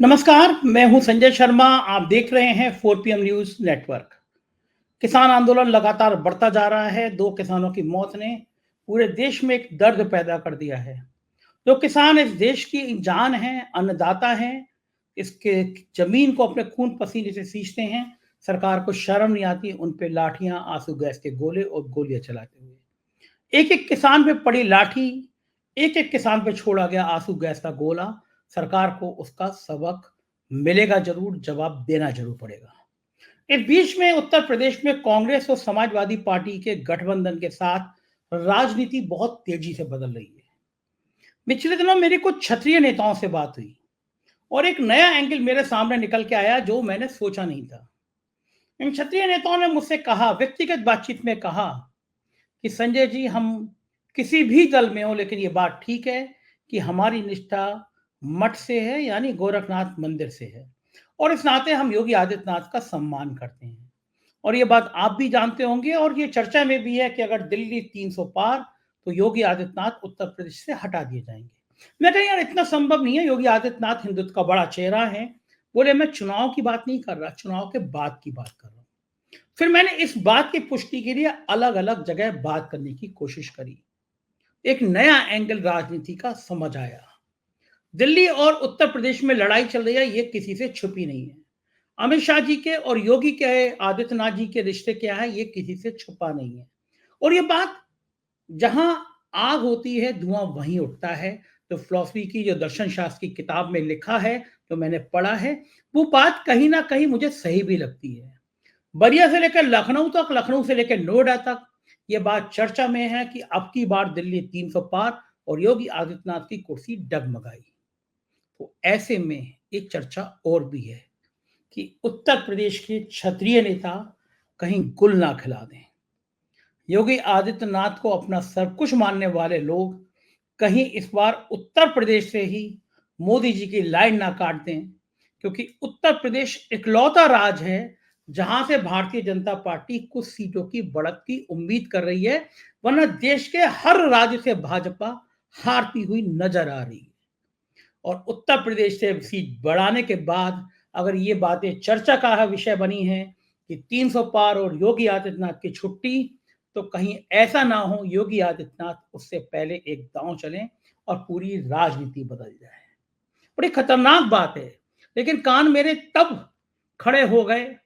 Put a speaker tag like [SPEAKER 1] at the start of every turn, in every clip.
[SPEAKER 1] नमस्कार, मैं हूं संजय शर्मा। आप देख रहे हैं 4 PM न्यूज़ नेटवर्क। किसान आंदोलन लगातार बढ़ता जा रहा है। 2 किसानों की मौत ने पूरे देश में एक दर्द पैदा कर दिया है। जो किसान इस देश की जान हैं, अन्नदाता हैं, इसके ज़मीन को अपने खून पसीने से सींचते हैं। सरकार को शर्म नहीं आती उन पे लाठियाँ, आंसू गैस के गोले और गोलियाँ चलाते हुए। एक-एक किसान पे पड़ी लाठी, एक-एक किसान पे छोड़ा गया आंसू गैस का गोला, सरकार को उसका सबक मिलेगा ज़रूर, जवाब देना ज़रूर पड़ेगा। इस बीच में उत्तर प्रदेश में कांग्रेस और समाजवादी पार्टी के गठबंधन के साथ राजनीति बहुत तेजी से बदल रही है। पिछले दिनों मेरी कुछ क्षत्रिय नेताओं से बात हुई और एक नया एंगल मेरे सामने निकल के आया जो मैंने सोचा नहीं था। इन क्षत्रिय नेताओं ने मुझसे कहा, व्यक्तिगत बातचीत में कहा कि संजय जी, हम किसी भी दल में हो लेकिन ये बात ठीक है कि हमारी निष्ठा मठ से है, यानी गोरखनाथ मंदिर से है, और इस नाते हम योगी आदित्यनाथ का सम्मान करते हैं। और ये बात आप भी जानते होंगे और ये चर्चा में भी है कि अगर दिल्ली 300 पार तो योगी आदित्यनाथ उत्तर प्रदेश से हटा दिए जाएंगे। मैं कहा यार, इतना संभव नहीं है। योगी आदित्यनाथ हिंदुत्व का बड़ा चेहरा है। बोले, मैं चुनाव की बात नहीं कर रहा, चुनाव के बाद की बात कर रहा हूँ। फिर मैंने इस बात की पुष्टि के लिए अलग-अलग जगह बात करने की कोशिश करी। एक नया एंगल राजनीति का समझ आया। दिल्ली और उत्तर प्रदेश में लड़ाई चल रही है, ये किसी से छुपी नहीं है। अमित शाह जी के और योगी के आदित्यनाथ जी के रिश्ते क्या है, ये किसी से छुपा नहीं है। और ये बात, जहां आग होती है धुआं वहीं उठता है। तो फिलॉसफी की जो दर्शन शास्त्र की किताब में लिखा है, जो मैंने पढ़ा है, वो बात कहीं ना कहीं मुझे सही भी लगती है। बलिया से लेकर लखनऊ तक, लखनऊ से लेकर नोएडा तक ये बात चर्चा में है कि अब की बार दिल्ली 300 पार और योगी आदित्यनाथ की कुर्सी डगमगाई। तो ऐसे में एक चर्चा और भी है कि उत्तर प्रदेश के क्षत्रिय नेता कहीं गुल ना खिला दें। योगी आदित्यनाथ को अपना सब कुछ मानने वाले लोग कहीं इस बार उत्तर प्रदेश से ही मोदी जी की लाइन ना काट दें, क्योंकि उत्तर प्रदेश इकलौता राज्य है जहां से भारतीय जनता पार्टी कुछ सीटों की बढ़त की उम्मीद कर रही है, वरना देश के हर राज्य से भाजपा हारती हुई नजर आ रही है। और उत्तर प्रदेश से सीट बढ़ाने के बाद अगर ये बातें चर्चा का विषय बनी है कि 300 पार और योगी आदित्यनाथ की छुट्टी, तो कहीं ऐसा ना हो योगी आदित्यनाथ उससे पहले एक दांव चलें और पूरी राजनीति बदल जाए। बड़ी खतरनाक बात है। लेकिन कान मेरे तब खड़े हो गए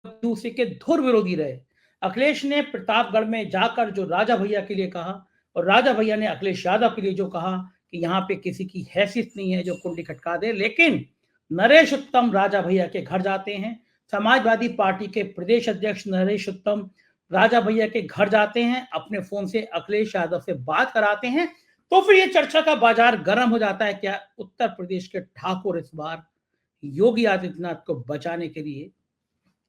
[SPEAKER 1] दूसरे के धुर विरोधी रहे। अखिलेश ने प्रतापगढ़ में जाकर जो राजा भैया के लिए कहा, और राजा भैया ने अखिलेश यादव के लिए जो कहा कि यहाँ पे किसी की हैसियत नहीं है जो कुंडी खटका दे, लेकिन नरेश उत्तम राजा भैया के घर जाते हैं। समाजवादी पार्टी के प्रदेश अध्यक्ष नरेश उत्तम राजा भैया के घर जाते हैं, अपने फोन से अखिलेश यादव से बात कराते हैं। तो फिर ये चर्चा का बाजार गर्म हो जाता है, क्या उत्तर प्रदेश के ठाकुर इस बार योगी आदित्यनाथ को बचाने के लिए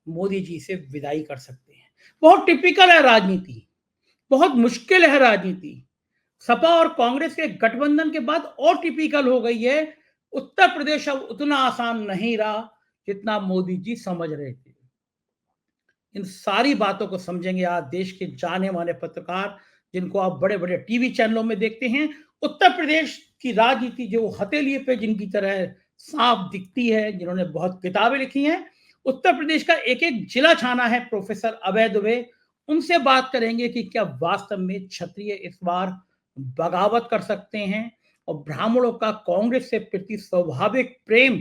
[SPEAKER 1] मोदी जी से विदाई कर सकते हैं। बहुत टिपिकल है राजनीति, बहुत मुश्किल है राजनीति। सपा और कांग्रेस के गठबंधन के बाद और टिपिकल हो गई है। उत्तर प्रदेश अब उतना आसान नहीं रहा जितना मोदी जी समझ रहे थे। इन सारी बातों को समझेंगे आज देश के जाने माने पत्रकार, जिनको आप बड़े बड़े टीवी चैनलों में देखते हैं। उत्तर प्रदेश की राजनीति जो हथेलिए पे जिनकी तरह साफ दिखती है, जिन्होंने बहुत किताबें लिखी हैं, उत्तर प्रदेश का एक एक जिला छाना है प्रोफेसर अभय दुबे। उनसे बात करेंगे कि क्या वास्तव में क्षत्रिय इस बार बगावत कर सकते हैं, और ब्राह्मणों का कांग्रेस से प्रति स्वाभाविक प्रेम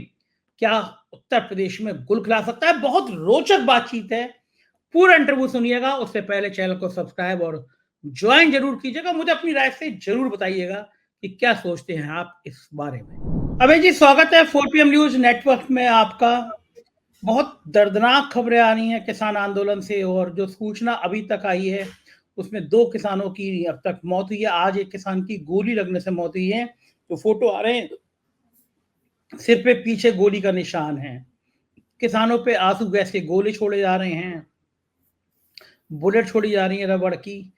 [SPEAKER 1] क्या उत्तर प्रदेश में गुल खिला सकता है। बहुत रोचक बातचीत है। पूरा इंटरव्यू सुनिएगा, उससे पहले चैनल को सब्सक्राइब और ज्वाइन जरूर कीजिएगा। मुझे अपनी राय से जरूर बताइएगा कि क्या सोचते हैं आप इस बारे में। अभय जी, स्वागत है 4 PM न्यूज नेटवर्क में आपका। बहुत दर्दनाक खबरें आ रही हैं किसान आंदोलन से, और जो सूचना अभी तक आई है उसमें 2 किसानों की अब तक मौत हुई है। आज एक किसान की गोली लगने से मौत हुई है। तो फोटो आ रहे हैं, सिर पे पीछे गोली का निशान है। किसानों पे आंसू गैस के गोले छोड़े जा रहे हैं, बुलेट छोड़ी जा रही है रबड़ की।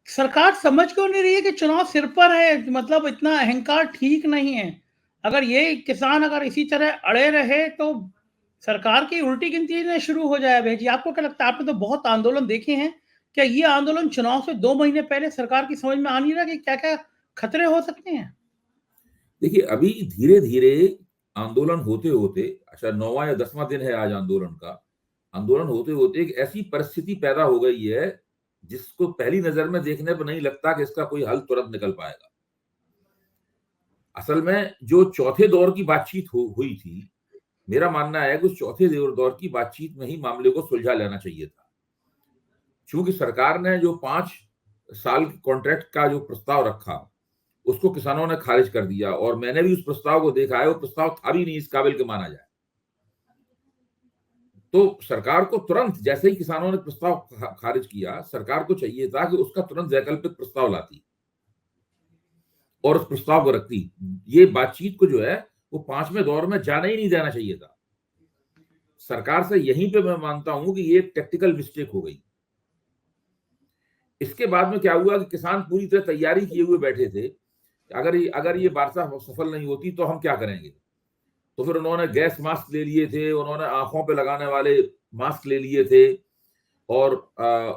[SPEAKER 1] सरकार समझ क्यों नहीं रही है कि चुनाव सिर पर है? मतलब इतना अहंकार ठीक नहीं है। अगर ये किसान अगर इसी तरह अड़े रहे तो सरकार की उल्टी गिनती शुरू हो जाए। भाई जी, आपको क्या लगता है? आपने तो बहुत आंदोलन देखे हैं। क्या ये आंदोलन चुनाव से 2 महीने पहले सरकार की समझ में आ नहीं रहा कि क्या क्या खतरे हो सकते हैं?
[SPEAKER 2] देखिए, अभी धीरे-धीरे आंदोलन होते होते, अच्छा 9वां या 10वां दिन है आज आंदोलन का, आंदोलन होते होते एक ऐसी परिस्थिति पैदा हो गई है जिसको पहली नजर में देखने पर नहीं लगता कि इसका कोई हल तुरंत निकल पाएगा। असल में जो चौथे दौर की बातचीत हुई थी, मेरा मानना है कि उस चौथे दौर की बातचीत में ही मामले को सुलझा लेना चाहिए था। क्योंकि सरकार ने जो 5 साल कॉन्ट्रैक्ट का जो प्रस्ताव रखा, उसको किसानों ने खारिज कर दिया, और मैंने भी उस प्रस्ताव को देखा है, वो प्रस्ताव था भी नहीं इस काबिल के माना जाए। तो सरकार को तुरंत, जैसे ही किसानों ने प्रस्ताव खारिज किया, सरकार को चाहिए था कि उसका तुरंत वैकल्पिक प्रस्ताव लाती और उस प्रस्ताव को रखती। ये बातचीत को जो है वो 5वें दौर में जाने ही नहीं देना चाहिए था। सरकार से यहीं पे मैं मानता हूं कि ये टेक्निकल मिस्टेक हो गई। इसके बाद में क्या हुआ कि किसान पूरी तरह तैयारी किए हुए बैठे थे, अगर ये वार्ता सफल नहीं होती तो हम क्या करेंगे। तो फिर उन्होंने गैस मास्क ले लिए थे, उन्होंने आंखों पे लगाने वाले मास्क ले लिए थे, और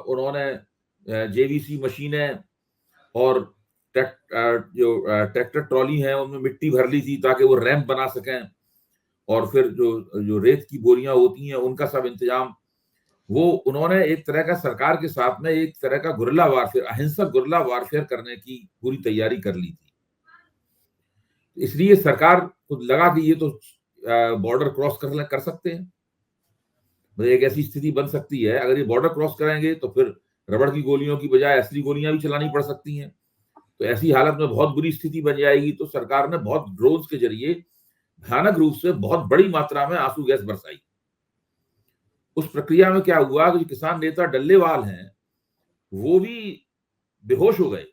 [SPEAKER 2] उन्होंने जेवीसी मशीनें और जो ट्रैक्टर ट्रॉली हैं उनमें मिट्टी भर ली थी ताकि वो रैंप बना सकें, और फिर जो रेत की बोरियां होती हैं उनका सब इंतजाम, वो उन्होंने एक तरह का सरकार के साथ में एक तरह का गुरिल्ला वारफेयर, अहिंसक गुरिल्ला वारफेयर करने की पूरी तैयारी कर ली थी। इसलिए सरकार को लगा कि ये तो बॉर्डर क्रॉस कर सकते हैं, मतलब एक ऐसी स्थिति बन सकती है, अगर ये बॉर्डर क्रॉस करेंगे तो फिर रबड़ की गोलियों की बजाय असली गोलियां भी चलानी पड़ सकती हैं। तो ऐसी हालत में बहुत बुरी स्थिति बन जाएगी। तो सरकार ने बहुत ड्रोन्स के जरिए भयानक रूप से बहुत बड़ी मात्रा में आंसू गैस बरसाई। उस प्रक्रिया में क्या हुआ कि किसान नेता डल्लेवाल हैं, वो भी बेहोश हो गए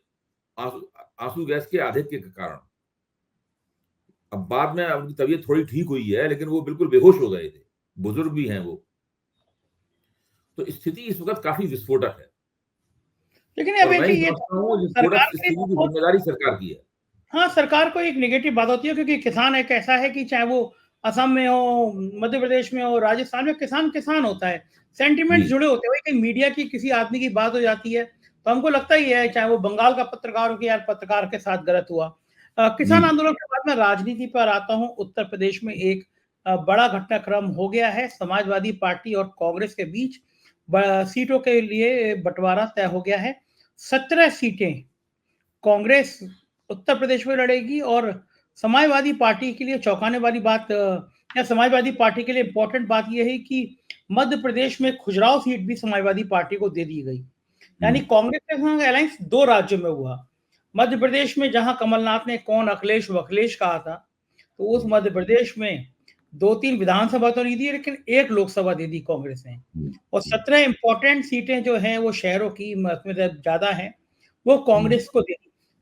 [SPEAKER 2] आंसू गैस के आधिक्य के कारण। अब बाद में उनकी तबीयत थोड़ी ठीक हुई है, लेकिन वो बिल्कुल बेहोश हो गए थे, बुजुर्ग भी हैं वो। तो स्थिति इस वक्त काफी विस्फोटक है,
[SPEAKER 1] लेकिन
[SPEAKER 2] और
[SPEAKER 1] अब
[SPEAKER 2] मैं
[SPEAKER 1] ये
[SPEAKER 2] समझता हूँ
[SPEAKER 1] सरकार
[SPEAKER 2] विस्फोटक
[SPEAKER 1] की
[SPEAKER 2] स्थिति की जिम्मेदारी सरकार की है।
[SPEAKER 1] हाँ, सरकार को एक नेगेटिव बात होती है, क्योंकि किसान एक ऐसा है कि चाहे वो असम में हो, मध्य प्रदेश में हो, राजस्थान में, किसान किसान होता है, सेंटिमेंट्स जुड़े होते हैं। वही कहीं मीडिया की किसी आदमी की बात हो जाती है तो हमको लगता ही है, चाहे वो बंगाल का पत्रकार हो कि यार पत्रकार के साथ गलत हुआ। किसान आंदोलन के बाद में राजनीति पर आता हूँ। उत्तर प्रदेश में एक बड़ा घटनाक्रम हो गया है। समाजवादी पार्टी और कांग्रेस के बीच सीटों के लिए बंटवारा तय हो गया है। 17 सीटें कांग्रेस उत्तर प्रदेश में लड़ेगी, और समाजवादी पार्टी के लिए चौंकाने वाली बात, या समाजवादी पार्टी के लिए इंपॉर्टेंट बात यह है कि मध्य प्रदेश में खुजराव सीट भी समाजवादी पार्टी को दे दी गई। यानी कांग्रेस के संग अलायंस 2 राज्यों में हुआ। मध्य प्रदेश में जहां कमलनाथ ने कौन अखिलेश वखिलेश कहा था, तो उस मध्य प्रदेश में 2-3 विधानसभा तो नहीं दी, लेकिन 1 लोकसभा दे दी कांग्रेस ने। और 17 इंपॉर्टेंट सीटें जो हैं वो शहरों की ज्यादा हैं, वो कांग्रेस को दी।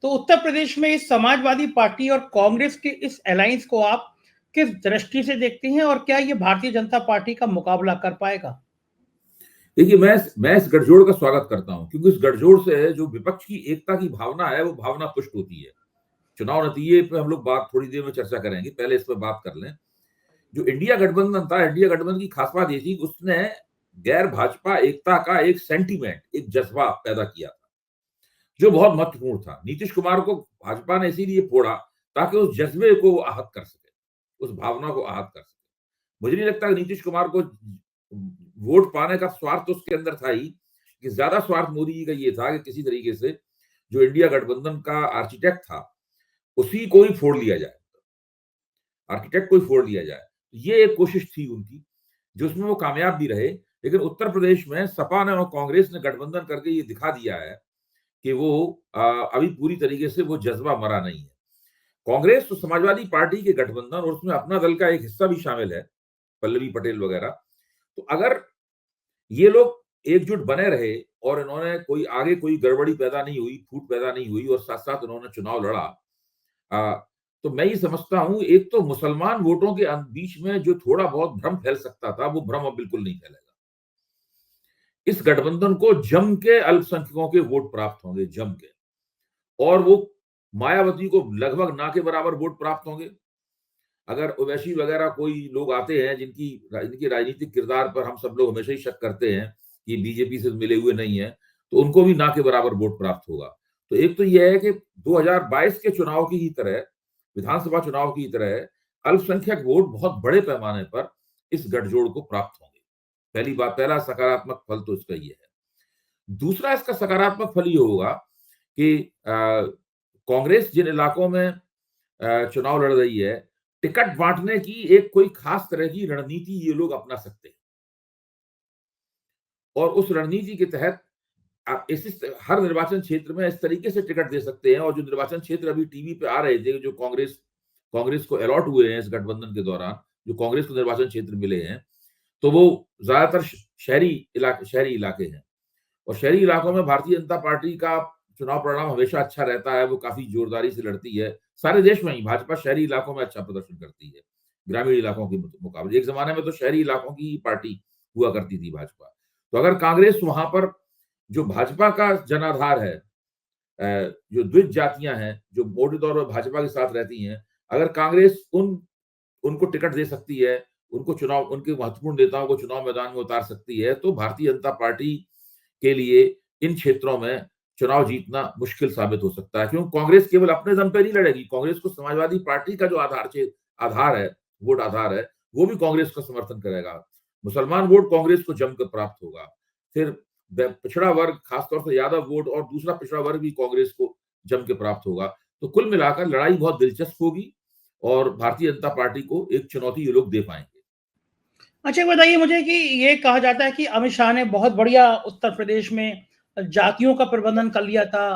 [SPEAKER 1] तो उत्तर प्रदेश में इस समाजवादी पार्टी और कांग्रेस के इस अलायंस को आप किस दृष्टि से देखते हैं, और क्या ये भारतीय जनता पार्टी का मुकाबला कर पाएगा?
[SPEAKER 2] देखिए, मैं इस गठजोड़ का स्वागत करता हूं, क्योंकि इस गठजोड़ से जो विपक्ष की एकता की भावना है वो भावना पुष्ट होती है। चुनाव नतीजे पे हम लोग बात थोड़ी देर में चर्चा करेंगे, पहले इस पर बात कर लें। जो इंडिया गठबंधन था, इंडिया गठबंधन की खास बात ये थी कि उसने गैर भाजपा एकता का एक सेंटीमेंट, एक जज्बा पैदा किया था, जो बहुत महत्वपूर्ण था। नीतीश कुमार को भाजपा ने इसीलिए फोड़ा ताकि उस जज्बे को आहत कर सके, उस भावना को आहत कर सके। मुझे नहीं लगता कि नीतीश कुमार को वोट पाने का स्वार्थ तो उसके अंदर था ही, कि ज्यादा स्वार्थ मोदी जी का ये था कि किसी तरीके से जो इंडिया गठबंधन का आर्किटेक्ट था उसी को ही फोड़ लिया जाए, आर्किटेक्ट को ही फोड़ लिया जाए। ये एक कोशिश थी उनकी, जो उसमें वो कामयाब भी रहे। लेकिन उत्तर प्रदेश में सपा ने और कांग्रेस ने गठबंधन करके ये दिखा दिया है कि वो अभी पूरी तरीके से वो जज्बा मरा नहीं है। कांग्रेस तो समाजवादी पार्टी के गठबंधन, और उसमें अपना दल का एक हिस्सा भी शामिल है, पल्लवी पटेल वगैरह। तो अगर ये लोग एकजुट बने रहे और इन्होंने कोई गड़बड़ी पैदा नहीं हुई, फूट पैदा नहीं हुई, और साथ साथ उन्होंने चुनाव लड़ा, तो मैं ये समझता हूं एक तो मुसलमान वोटों के बीच में जो थोड़ा बहुत भ्रम फैल सकता था, वो भ्रम अब बिल्कुल नहीं फैलेगा। इस गठबंधन को जम के अल्पसंख्यकों के वोट प्राप्त होंगे, जम के, और वो मायावती को लगभग ना के बराबर वोट प्राप्त होंगे। अगर ओवैसी वगैरह कोई लोग आते हैं जिनकी राजनीतिक किरदार पर हम सब लोग हमेशा ही शक करते हैं कि बीजेपी से मिले हुए नहीं है, तो उनको भी ना के बराबर वोट प्राप्त होगा। तो एक तो यह है कि 2022 के चुनाव की ही तरह, विधानसभा चुनाव की तरह अल्पसंख्यक वोट बहुत बड़े पैमाने पर इस गठजोड़ को प्राप्त होंगे। पहला सकारात्मक फल तो इसका ये है। दूसरा इसका सकारात्मक फल ये होगा कि कांग्रेस जिन इलाकों में चुनाव लड़ रही है, टिकट बांटने की एक कोई खास तरह की रणनीति ये लोग अपना सकते हैं और उस रणनीति के तहत आप हर निर्वाचन क्षेत्र में इस तरीके से टिकट दे सकते हैं। और जो निर्वाचन क्षेत्र अभी टीवी पे आ रहे थे, जो कांग्रेस को अलॉट हुए हैं इस गठबंधन के दौरान, जो कांग्रेस को निर्वाचन क्षेत्र मिले हैं, तो वो ज्यादातर शहरी इलाके हैं। और शहरी इलाकों में भारतीय जनता पार्टी का चुनाव परिणाम हमेशा अच्छा रहता है, वो काफी जोरदारी से लड़ती है। सारे देश में ही भाजपा शहरी इलाकों में अच्छा प्रदर्शन करती है ग्रामीण इलाकों के मुकाबले। एक जमाने में तो शहरी इलाकों की ही पार्टी हुआ करती थी भाजपा। तो अगर कांग्रेस वहां पर, जो भाजपा का जनाधार है, जो द्विज जातियां हैं जो मोटे तौर पर भाजपा के साथ रहती हैं, अगर कांग्रेस उनको टिकट दे सकती है, उनके महत्वपूर्ण नेताओं को चुनाव मैदान में उतार सकती है, तो भारतीय जनता पार्टी के लिए इन क्षेत्रों में चुनाव जीतना मुश्किल साबित हो सकता है। क्योंकि कांग्रेस केवल अपने दम पे नहीं लड़ेगी, कांग्रेस को समाजवादी पार्टी का जो वोट आधार है, वो भी कांग्रेस का समर्थन करेगा। मुसलमान वोट कांग्रेस को जमकर प्राप्त होगा। फिर पिछड़ा वर्ग, खासतौर से यादव वोट और दूसरा पिछड़ा वर्ग भी कांग्रेस को जम के प्राप्त होगा। तो कुल मिलाकर लड़ाई बहुत दिलचस्प होगी और भारतीय जनता पार्टी को एक चुनौती ये लोग दे पाएंगे।
[SPEAKER 1] अच्छा, बताइए मुझे कि ये कहा जाता है कि अमित शाह ने बहुत बढ़िया उत्तर प्रदेश में जातियों का प्रबंधन कर लिया था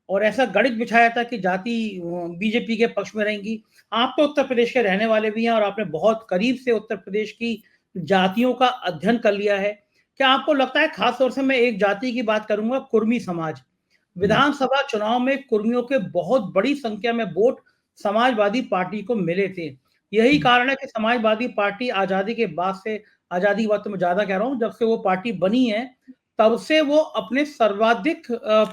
[SPEAKER 1] और ऐसा गणित बिछाया था कि जाति बीजेपी के पक्ष में रहेंगी। आप तो उत्तर प्रदेश के रहने वाले भी हैं और आपने बहुत करीब से उत्तर प्रदेश की जातियों का अध्ययन कर लिया है। क्या आपको लगता है, खास तौर से मैं एक जाति की बात करूंगा, कुर्मी समाज, विधानसभा चुनाव में कुर्मियों के बहुत बड़ी संख्या में वोट समाजवादी पार्टी को मिले थे। यही कारण है कि समाजवादी पार्टी आजादी के बाद से, आजादी के बाद तो मैं ज्यादा कह रहा हूं, जब से वो पार्टी बनी है तब से वो अपने सर्वाधिक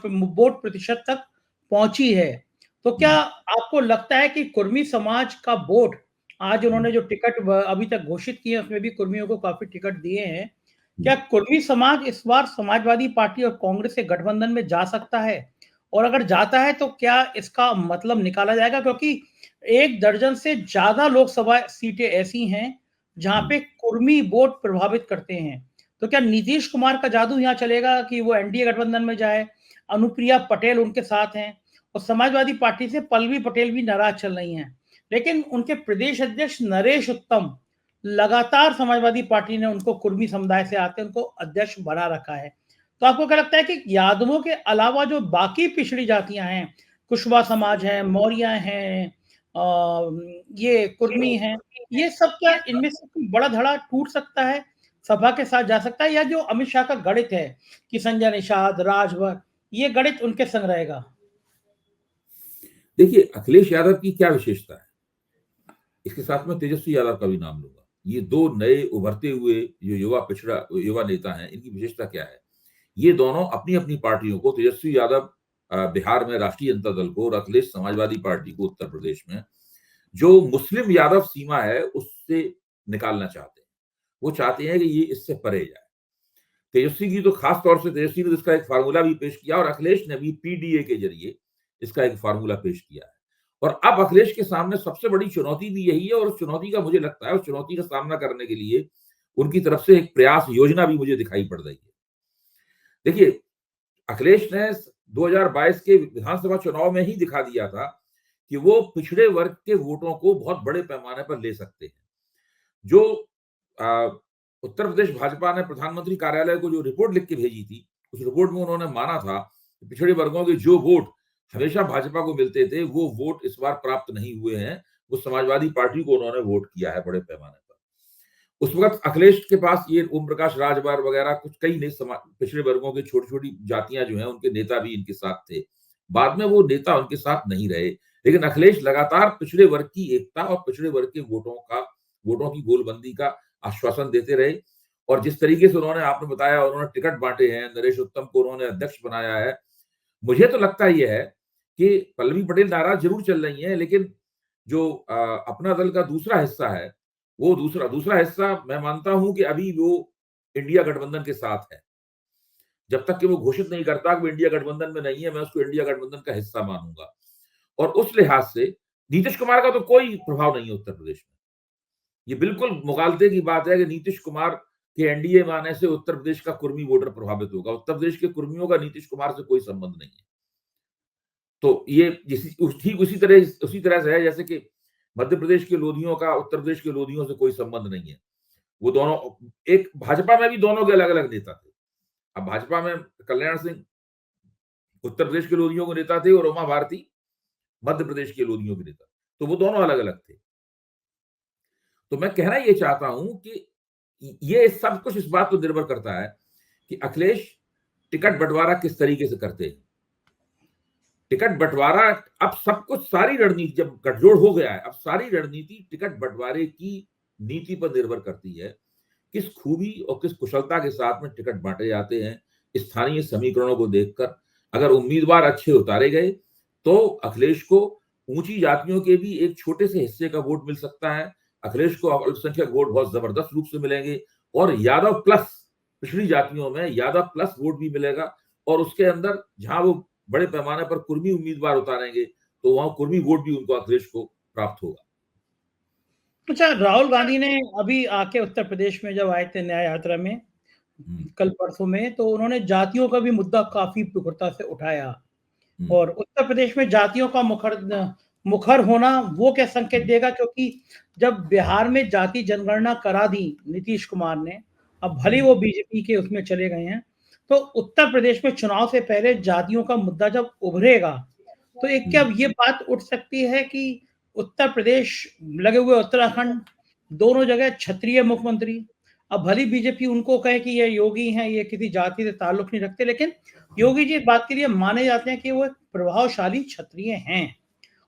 [SPEAKER 1] वोट प्रतिशत तक पहुंची है। तो क्या आपको लगता है कि कुर्मी समाज का वोट, आज उन्होंने जो टिकट अभी तक घोषित किए उसमें भी कुर्मियों को काफी टिकट दिए हैं, क्या कुर्मी समाज इस बार समाजवादी पार्टी और कांग्रेस के गठबंधन में जा सकता है? और अगर जाता है तो क्या इसका मतलब निकाला जाएगा? क्योंकि 1 दर्जन से ज्यादा लोकसभा सीटें ऐसी हैं जहां पे कुर्मी वोट प्रभावित करते हैं। तो क्या नीतीश कुमार का जादू यहाँ चलेगा कि वो एनडीए गठबंधन में जाए? अनुप्रिया पटेल उनके साथ हैं और समाजवादी पार्टी से पल्लवी पटेल भी नाराज चल रही हैं। लेकिन उनके प्रदेश अध्यक्ष नरेश उत्तम, लगातार समाजवादी पार्टी ने उनको कुर्मी समुदाय से आते उनको अध्यक्ष बना रखा है। तो आपको क्या लगता है कि यादवों के अलावा जो बाकी पिछड़ी जातियां हैं, कुशवा समाज है, मौर्य हैं, ये कुर्मी हैं, ये सब क्या इनमें से कोई बड़ा धड़ा टूट सकता है, सभा के साथ जा सकता है, या जो अमित शाह का गणित है कि संजय निषाद, राजभर, ये गणित उनके संग रहेगा?
[SPEAKER 2] देखिए, अखिलेश यादव की क्या विशेषता है, इसके साथ में तेजस्वी यादव का भी नाम लूंगा। ये दो नए उभरते हुए जो युवा नेता हैं, इनकी विशेषता क्या है? ये दोनों अपनी अपनी पार्टियों को, तेजस्वी यादव बिहार में राष्ट्रीय जनता दल को और अखिलेश समाजवादी पार्टी को उत्तर प्रदेश में, जो मुस्लिम यादव सीमा है उससे निकालना चाहते हैं। वो चाहते हैं कि ये इससे परे जाए। तेजस्वी की तो खास तौर से, तेजस्वी ने इसका एक फार्मूला भी पेश किया और अखिलेश ने भी पीडीए के जरिए इसका एक फार्मूला पेश किया है। और अब अखिलेश के सामने सबसे बड़ी चुनौती भी यही है और उस चुनौती का, मुझे लगता है, उस चुनौती का सामना करने के लिए उनकी तरफ से एक प्रयास योजना भी मुझे दिखाई पड़ रही है। देखिए, अखिलेश ने 2022 के विधानसभा चुनाव में ही दिखा दिया था कि वो पिछड़े वर्ग के वोटों को बहुत बड़े पैमाने पर ले सकते हैं। जो उत्तर प्रदेश भाजपा ने प्रधानमंत्री कार्यालय को जो रिपोर्ट लिख के भेजी थी, उस रिपोर्ट में उन्होंने माना था कि पिछड़े वर्गों के जो वोट हमेशा भाजपा को मिलते थे, वो वोट इस बार प्राप्त नहीं हुए हैं। वो समाजवादी पार्टी को उन्होंने वोट किया है बड़े पैमाने पर। उस वक्त अखिलेश के पास ये ओम प्रकाश राजभर वगैरह कुछ कई पिछड़े वर्गों के छोटी छोटी जातियां जो हैं, उनके नेता भी इनके साथ थे। बाद में वो नेता उनके साथ नहीं रहे, लेकिन अखिलेश लगातार पिछड़े वर्ग की एकता और पिछड़े वर्ग के वोटों की गोलबंदी का आश्वासन देते रहे। और जिस तरीके से उन्होंने, आपने बताया, उन्होंने टिकट बांटे हैं, नरेश उत्तम को उन्होंने अध्यक्ष बनाया है। मुझे तो लगता यह है कि पल्लवी पटेल नाराज जरूर चल रही हैं, लेकिन जो अपना दल का दूसरा हिस्सा है, वो दूसरा हिस्सा, मैं मानता हूं कि अभी वो इंडिया गठबंधन के साथ है। जब तक कि वो घोषित नहीं करता कि वो इंडिया गठबंधन में नहीं है, मैं उसको इंडिया गठबंधन का हिस्सा मानूंगा। और उस लिहाज से नीतीश कुमार का तो कोई प्रभाव नहीं है उत्तर प्रदेश में। ये बिल्कुल मुगालते की बात है कि नीतीश कुमार के एनडीए में आने से उत्तर प्रदेश का कुर्मी वोटर प्रभावित होगा। उत्तर प्रदेश के कुर्मियों का नीतीश कुमार से कोई संबंध नहीं है। तो ये ठीक उसी तरह से है जैसे कि मध्य प्रदेश के लोधियों का उत्तर प्रदेश के लोधियों से कोई संबंध नहीं है। वो दोनों एक भाजपा में भी दोनों के अलग-अलग नेता थे। अब भाजपा में कल्याण सिंह उत्तर प्रदेश के लोधियों के नेता थे और उमा भारती मध्य प्रदेश के लोधियों के नेता। तो वो दोनों अलग-अलग थे। तो मैं कहना ये चाहता हूं कि ये सब कुछ इस बात पर निर्भर करता है कि अखिलेश टिकट बंटवारा किस तरीके से करते हैं। टिकट बंटवारा अब सब कुछ सारी रणनीति जब गठजोड़ हो गया है, अब सारी रणनीति टिकट बंटवारे की नीति पर निर्भर करती है। किस खूबी और किस कुशलता के साथ में टिकट बांटे जाते हैं, स्थानीय समीकरणों को देखकर अगर उम्मीदवार अच्छे उतारे गए तो अखिलेश को ऊंची जातियों के भी एक छोटे से हिस्से का वोट मिल सकता है। अखिलेश को अल्पसंख्यक वोट बहुत जबरदस्त रूप से मिलेंगे और यादव प्लस पिछड़ी जातियों में यादव प्लस वोट भी मिलेगा और उसके अंदर जहां वो बड़े पैमाने पर कुर्मी उम्मीदवार उतारेंगे तो वहां कुर्मी वोट भी उनको अखिलेश को प्राप्त होगा।
[SPEAKER 1] अच्छा, राहुल गांधी ने अभी आके उत्तर प्रदेश में जब आए थे न्याय यात्रा में कल परसों में, तो उन्होंने जातियों का भी मुद्दा काफी प्रखरता से उठाया और उत्तर प्रदेश में जातियों का मुखर होना वो क्या संकेत देगा, क्योंकि जब बिहार में जाति जनगणना करा दी नीतीश कुमार ने, अब भले वो बीजेपी के उसमें चले गए हैं, तो उत्तर प्रदेश में चुनाव से पहले जातियों का मुद्दा जब उभरेगा तो एक क्या ये बात उठ सकती है कि उत्तर प्रदेश लगे हुए उत्तराखंड दोनों जगह क्षत्रिय मुख्यमंत्री, अब भली बीजेपी उनको कहे कि ये योगी हैं, ये किसी जाति से ताल्लुक नहीं रखते, लेकिन योगी जी इस बात के लिए माने जाते हैं कि वो एक प्रभावशाली क्षत्रिय हैं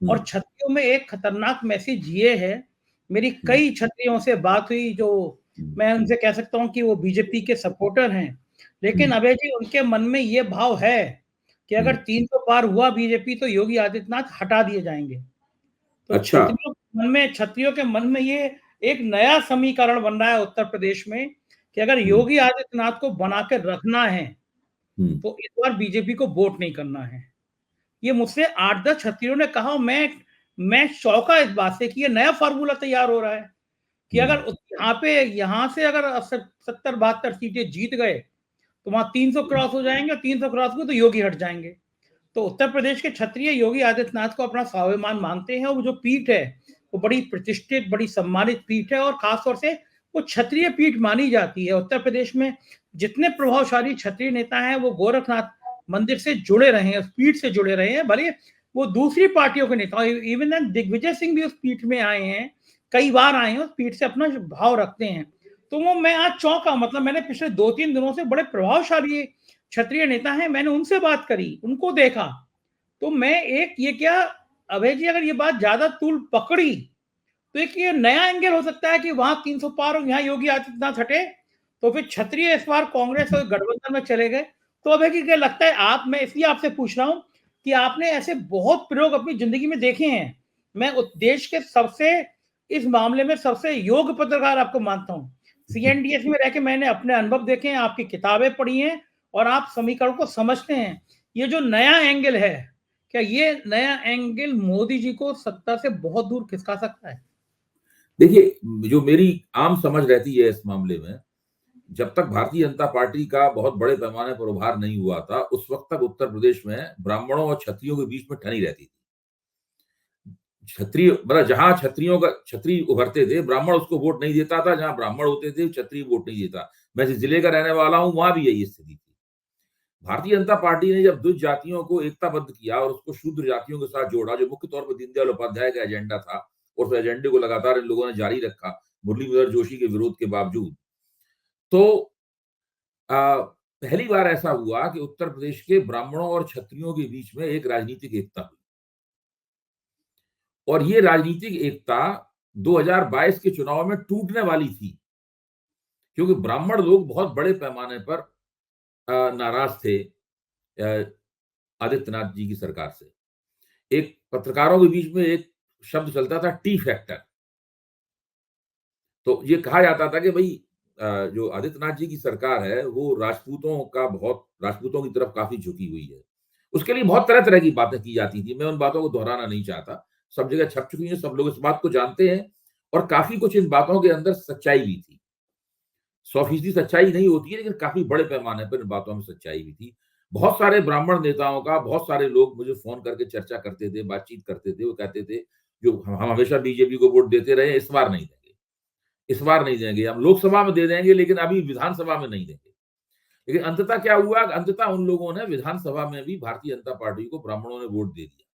[SPEAKER 1] और क्षत्रियों में एक खतरनाक मैसेज ये है, मेरी कई क्षत्रियों से बात हुई जो मैं उनसे कह सकता हूं कि वो बीजेपी के सपोर्टर हैं, लेकिन अभय जी उनके मन में ये भाव है कि अगर 300 पार हुआ बीजेपी तो योगी आदित्यनाथ हटा दिए जाएंगे। तो
[SPEAKER 2] अच्छा।
[SPEAKER 1] क्षत्रियों के मन में ये एक नया समीकरण बन रहा है उत्तर प्रदेश में कि अगर योगी आदित्यनाथ को बना के रखना है तो इस बार बीजेपी को वोट नहीं करना है। ये मुझसे 8-10 क्षत्रियों ने कहा, मैं चौंका इस बात से कि ये नया फार्मूला तैयार हो रहा है कि अगर यहां से अगर 70-72 सीटें जीत गए तो वहां 300 क्रॉस हो जाएंगे और 300 क्रॉस हुए तो योगी हट जाएंगे। तो उत्तर प्रदेश के क्षत्रिय योगी आदित्यनाथ को अपना स्वाभिमान मानते हैं और वो जो पीठ है वो बड़ी प्रतिष्ठित बड़ी सम्मानित पीठ है और खासतौर से वो क्षत्रिय पीठ मानी जाती है। उत्तर प्रदेश में जितने प्रभावशाली क्षत्रिय नेता हैं वो गोरखनाथ मंदिर से जुड़े रहे हैं, उस पीठ से जुड़े रहे हैं, भले वो दूसरी पार्टियों के नेता, इवन दिग्विजय सिंह भी उस पीठ में आए हैं, कई बार आए हैं, उस पीठ से अपना भाव रखते हैं। तो वो मैं आज चौंका, मतलब मैंने पिछले 2-3 दिनों से बड़े प्रभावशाली क्षत्रिय नेता हैं, मैंने उनसे बात करी, उनको देखा, तो मैं एक ये क्या अभय जी अगर ये बात ज्यादा तूल पकड़ी तो एक ये नया एंगल हो सकता है कि वहां 300 पार और यहाँ योगी आदित्यनाथ हटे तो फिर क्षत्रिय इस बार कांग्रेस और गठबंधन में चले गए। तो अभय जी क्या लगता है, मैं इसलिए आपसे पूछ रहा हूं कि आपने ऐसे बहुत प्रयोग अपनी जिंदगी में देखे हैं, मैं देश के सबसे इस मामले में सबसे योग्य पत्रकार आपको मानता हूं। सीएनडीएस में रह के मैंने अपने अनुभव देखे हैं, आपकी किताबें पढ़ी हैं और आप समीकरण को समझते हैं। ये जो नया एंगल है, क्या ये नया एंगल मोदी जी को सत्ता से बहुत दूर खिसका सकता है?
[SPEAKER 2] देखिए, जो मेरी आम समझ रहती है इस मामले में, जब तक भारतीय जनता पार्टी का बहुत बड़े पैमाने पर उभार नहीं हुआ था, उस वक्त तक उत्तर प्रदेश में ब्राह्मणों और क्षत्रियों के बीच में ठनी रहती थी। क्षत्रिय मतलब जहां क्षत्रिय उभरते थे, ब्राह्मण उसको वोट नहीं देता था, जहां ब्राह्मण होते थे क्षत्रिय वोट नहीं देता। मैं जिस जिले का रहने वाला हूं वहां भी यही स्थिति थी। भारतीय जनता पार्टी ने जब द्विज जातियों को एकताबद्ध किया और उसको शूद्र जातियों के साथ जोड़ा, जो मुख्य तौर पर दीनदयाल उपाध्याय का एजेंडा था, और उस एजेंडे को लगातार इन लोगों ने जारी रखा मुरलीधर जोशी के विरोध के बावजूद, तो पहली बार ऐसा हुआ कि उत्तर प्रदेश के ब्राह्मणों और क्षत्रियों के बीच में एक राजनीतिक एकता हुई और ये राजनीतिक एकता 2022 के चुनाव में टूटने वाली थी, क्योंकि ब्राह्मण लोग बहुत बड़े पैमाने पर नाराज थे आदित्यनाथ जी की सरकार से। एक पत्रकारों के बीच में एक शब्द चलता था, टी फैक्टर। तो ये कहा जाता था कि भाई जो आदित्यनाथ जी की सरकार है वो राजपूतों की तरफ काफी झुकी हुई है। उसके लिए बहुत तरह तरह की बातें की जाती थी, मैं उन बातों को दोहराना नहीं चाहता, सब जगह छप चुकी हैं, सब लोग इस बात को जानते हैं और काफी कुछ इन बातों के अंदर सच्चाई भी थी। 100% सच्चाई नहीं होती है, लेकिन काफी बड़े पैमाने पर इन बातों में सच्चाई भी थी। बहुत सारे ब्राह्मण नेताओं का, बहुत सारे लोग मुझे फोन करके चर्चा करते थे, बातचीत करते थे। वो कहते थे जो हम हमेशा बीजेपी को वोट देते रहे, इस बार नहीं देंगे, इस बार नहीं देंगे, हम लोकसभा में दे देंगे लेकिन अभी विधानसभा में नहीं देंगे। लेकिन अंततः क्या हुआ, अंततः उन लोगों ने विधानसभा में भी भारतीय जनता पार्टी को ब्राह्मणों ने वोट दे दिया।